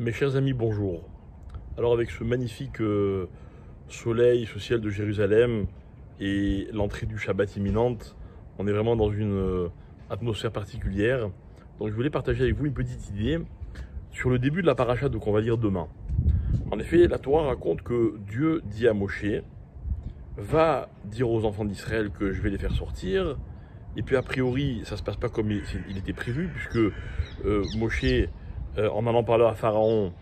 Mes chers amis, bonjour. Alors avec ce magnifique soleil, ce ciel de Jérusalem et l'entrée du Shabbat imminente, on est vraiment dans une atmosphère particulière. Donc je voulais partager avec vous une petite idée sur le début de la paracha qu'on va lire demain. En effet, la Torah raconte que Dieu dit à Moshe, va dire aux enfants d'Israël que je vais les faire sortir. Et puis a priori, ça ne se passe pas comme il était prévu, puisque Moshe, en allant parler à Pharaon,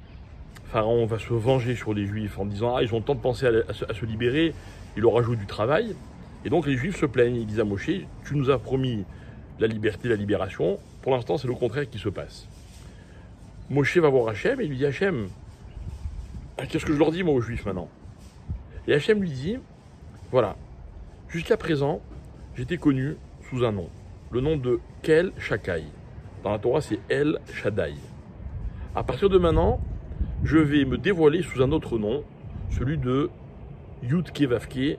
Pharaon va se venger sur les Juifs en disant « Ah, ils ont le temps de penser à se libérer, il leur ajoute du travail. » Et donc les Juifs se plaignent, ils disent à Moshe « Tu nous as promis la liberté, la libération, pour l'instant c'est le contraire qui se passe. » Moshe va voir Hachem et il lui dit « Hachem, qu'est-ce que je leur dis moi aux Juifs maintenant ?» Et Hachem lui dit « Voilà, jusqu'à présent, j'étais connu sous un nom, le nom de Kel Shakai. Dans la Torah, c'est El Shaddai. À partir de maintenant, je vais me dévoiler sous un autre nom, celui de Yud-Ke Vav-Ke,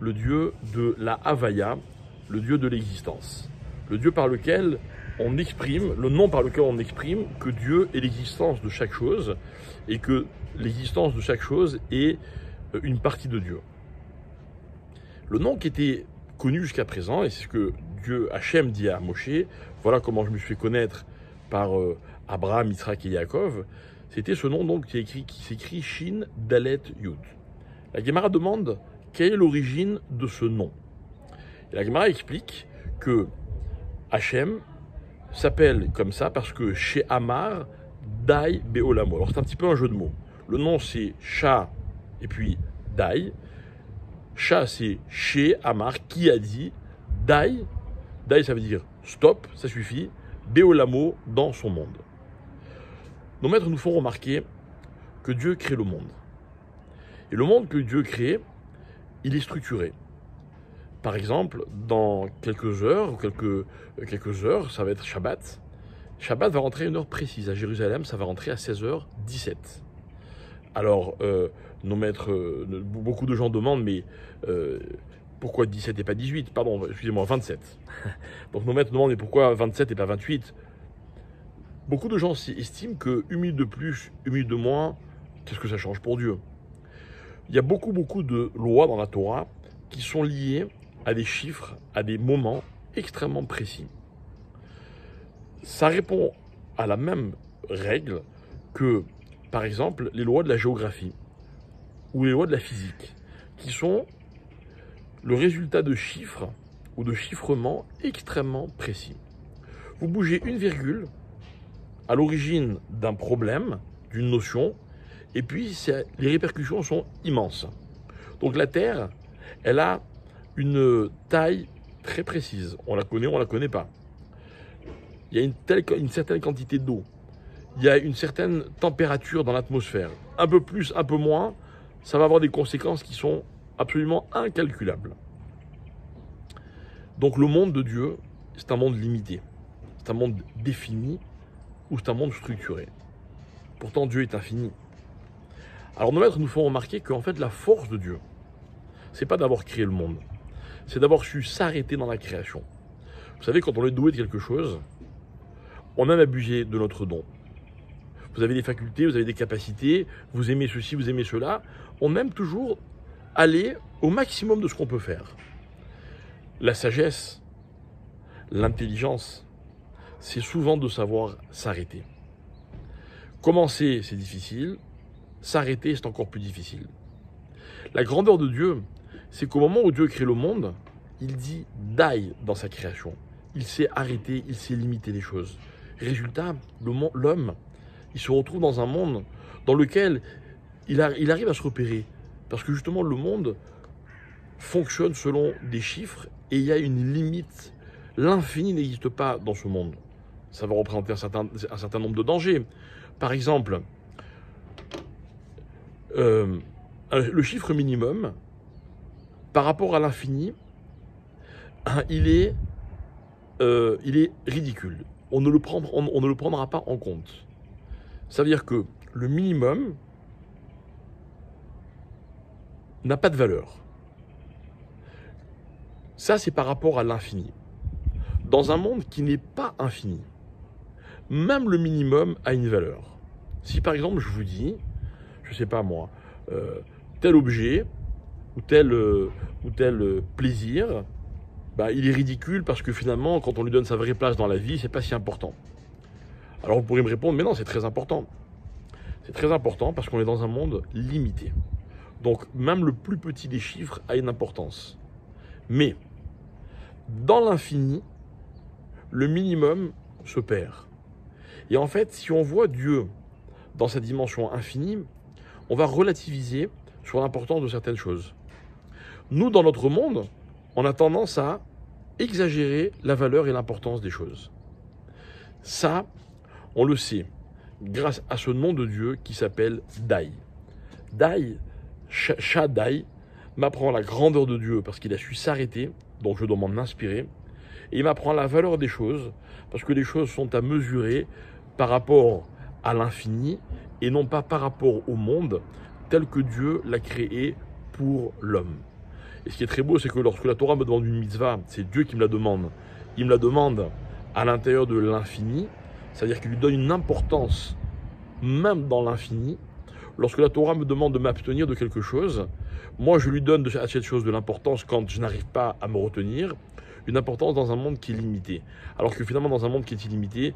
le dieu de la Havaya, le dieu de l'existence. Le dieu par lequel on exprime, le nom par lequel on exprime que Dieu est l'existence de chaque chose et que l'existence de chaque chose est une partie de Dieu. Le nom qui était connu jusqu'à présent, et c'est ce que Dieu Hachem dit à Moshe, voilà comment je me suis fait connaître par Abraham, Yitzhak et Yaakov, c'était ce nom donc qui s'écrit Shin Dalet Yud. La Gemara demande quelle est l'origine de ce nom. Et la Gemara explique que Hachem s'appelle comme ça parce que chez Amar Dai Beolamo. Alors c'est un petit peu un jeu de mots. Le nom c'est Sha et puis Dai. Sha c'est chez Amar, qui a dit. Dai, Dai ça veut dire stop, ça suffit. Beolamo, dans son monde. Nos maîtres nous font remarquer que Dieu crée le monde. Et le monde que Dieu crée, il est structuré. Par exemple, dans quelques heures, ça va être Shabbat. Shabbat va rentrer à une heure précise. À Jérusalem, ça va rentrer à 16h17. Alors, nos maîtres, beaucoup de gens demandent, mais pourquoi 17 et pas 18 ? Pardon, excusez-moi, 27. Donc nos maîtres demandent, mais pourquoi 27 et pas 28 ? Beaucoup de gens estiment que une minute de plus, une minute de moins, qu'est-ce que ça change pour Dieu ? Il y a beaucoup de lois dans la Torah qui sont liées à des chiffres, à des moments extrêmement précis. Ça répond à la même règle que, par exemple, les lois de la géographie ou les lois de la physique, qui sont le résultat de chiffres ou de chiffrements extrêmement précis. Vous bougez une virgule à l'origine d'un problème, d'une notion, et puis les répercussions sont immenses. Donc la Terre, elle a une taille très précise. On la connaît, on la connaît pas. Il y a une certaine quantité d'eau. Il y a une certaine température dans l'atmosphère. Un peu plus, un peu moins, ça va avoir des conséquences qui sont absolument incalculables. Donc le monde de Dieu, c'est un monde limité. C'est un monde défini ou c'est un monde structuré. Pourtant Dieu est infini. Alors nos maîtres nous font remarquer qu'en fait la force de Dieu, c'est pas d'avoir créé le monde, c'est d'avoir su s'arrêter dans la création. Vous savez, quand on est doué de quelque chose, on aime abuser de notre don. Vous avez des facultés, vous avez des capacités, vous aimez ceci, vous aimez cela. On aime toujours aller au maximum de ce qu'on peut faire. La sagesse, l'intelligence, c'est souvent de savoir s'arrêter. Commencer, c'est difficile. S'arrêter, c'est encore plus difficile. La grandeur de Dieu, c'est qu'au moment où Dieu crée le monde, il dit « dai » dans sa création. Il sait arrêter, il sait limiter les choses. Résultat, l'homme, il se retrouve dans un monde dans lequel il arrive à se repérer. Parce que justement, le monde fonctionne selon des chiffres et il y a une limite. L'infini n'existe pas dans ce monde. Ça va représenter un certain nombre de dangers. Par exemple, le chiffre minimum, par rapport à l'infini, il est ridicule. On ne le prendra pas en compte. Ça veut dire que le minimum n'a pas de valeur. Ça, c'est par rapport à l'infini. Dans un monde qui n'est pas infini, même le minimum a une valeur. Si par exemple je vous dis, je ne sais pas moi, tel objet ou tel plaisir, bah, il est ridicule parce que finalement, quand on lui donne sa vraie place dans la vie, c'est pas si important. Alors vous pourrez me répondre, mais non, c'est très important. C'est très important parce qu'on est dans un monde limité. Donc même le plus petit des chiffres a une importance. Mais dans l'infini, le minimum se perd. Et en fait, si on voit Dieu dans sa dimension infinie, on va relativiser sur l'importance de certaines choses. Nous, dans notre monde, on a tendance à exagérer la valeur et l'importance des choses. Ça, on le sait grâce à ce nom de Dieu qui s'appelle Dai. Dai, Shaddai, m'apprend la grandeur de Dieu parce qu'il a su s'arrêter, donc je dois m'en inspirer. Et il m'apprend la valeur des choses parce que les choses sont à mesurer par rapport à l'infini et non pas par rapport au monde tel que Dieu l'a créé pour l'homme. Et ce qui est très beau, c'est que lorsque la Torah me demande une mitzvah, c'est Dieu qui me la demande. Il me la demande à l'intérieur de l'infini, c'est-à-dire qu'il lui donne une importance même dans l'infini. Lorsque la Torah me demande de m'abstenir de quelque chose, moi je lui donne à cette chose de l'importance quand je n'arrive pas à me retenir, une importance dans un monde qui est limité. Alors que finalement dans un monde qui est illimité,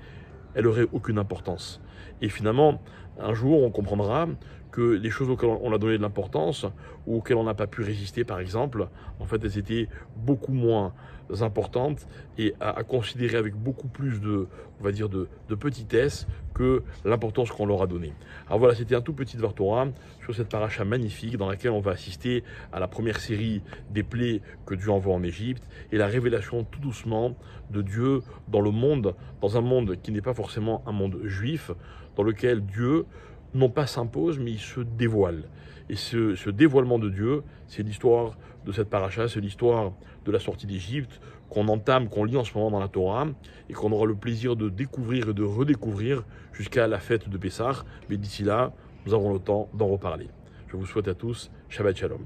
elle n'aurait aucune importance. Et finalement, un jour on comprendra que les choses auxquelles on a donné de l'importance ou auxquelles on n'a pas pu résister par exemple, en fait elles étaient beaucoup moins importantes et à considérer avec beaucoup plus de, on va dire, de petitesse que l'importance qu'on leur a donnée. Alors voilà, c'était un tout petit Dvar Torah sur cette paracha magnifique dans laquelle on va assister à la première série des plaies que Dieu envoie en Égypte et la révélation tout doucement de Dieu dans le monde, dans un monde qui n'est pas forcément un monde juif, dans lequel Dieu non pas s'impose, mais il se dévoile. Et ce dévoilement de Dieu, c'est l'histoire de cette paracha, c'est l'histoire de la sortie d'Égypte, qu'on entame, qu'on lit en ce moment dans la Torah, et qu'on aura le plaisir de découvrir et de redécouvrir jusqu'à la fête de Pessah. Mais d'ici là, nous avons le temps d'en reparler. Je vous souhaite à tous Shabbat Shalom.